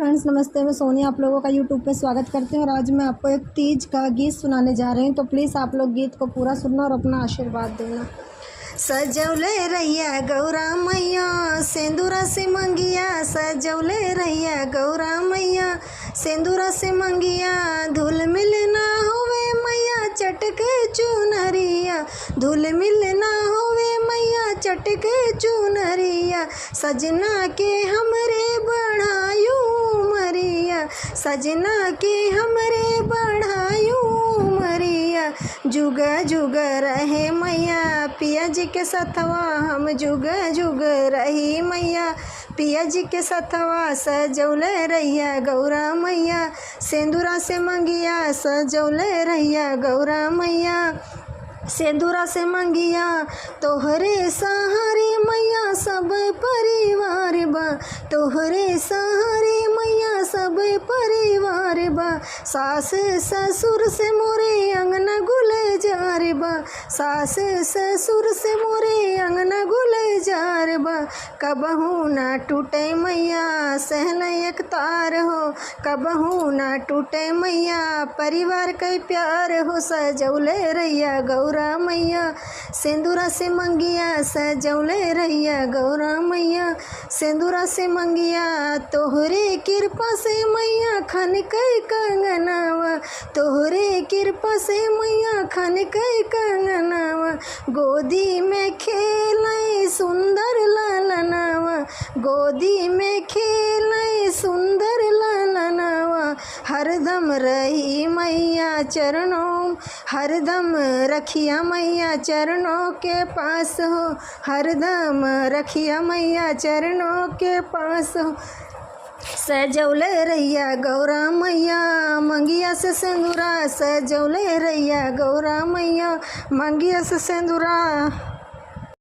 Friends नमस्ते, मैं सोनिया आप लोगों का यूट्यूब पे स्वागत करती हूँ। और आज मैं आपको एक तीज का गीत सुनाने जा रही हूँ, तो प्लीज़ आप लोग गीत को पूरा सुनना और अपना आशीर्वाद देना। सजौले रैया गौरा मैया सेंदूरा से मंगिया, सजौले रैया गौरा मैया सेंदूरा से मंगिया, धूल मिल ना होवे मैया चटके चुनरिया, धूल मिल ना होवे मैया चटके चुनरिया, सजना के हमरे बढ़ायू मरिया, सजना के हमरे बढ़ायू मरिया, जुग जुग रहे मैया पिया जी के सथवा, हम जुग जुग रही मैया पिया जी के सथवा, सजौले रैया गौरा मैया सेंदूरा से मंगिया, सजौले रैया गौरा मैया सेंदूरा से मंगिया, तोहरे सहारे मैया सब परिवार बा, तोहरे सहारे मैया सब परिवार बा, सास ससुर से मोरे अंगना गुलजार बा, सास ससुर से मोरे अंगना गुलजार बा, कबहू ना टूटे मैया सहन एक तार हो, कबहू ना टूटे मैया परिवार के प्यार हो, सजौले रैया गौरा मैया सेंदूरा से मंगिया, सजौले रैया गौरा मैया सेंदूरा से मंगिया, तोहरे कृपा से मैया खन कई कंगनावा, तोहरे कृपा से मैया खन कई कंगनावा, गोदी में खेले सुंदर लालनावा, गोदी में खेले सुंदर लालनावा, हरदम रही मैया चरणों, हरदम रखिया मैया चरणों के पास हो, हरदम रखिया मैया चरणों के पास हो, सजौले रैया गौरा मैया मंगिया से सिंदूरा, सजौले रैया गौरा मैया मंगिया से सिंदूरा।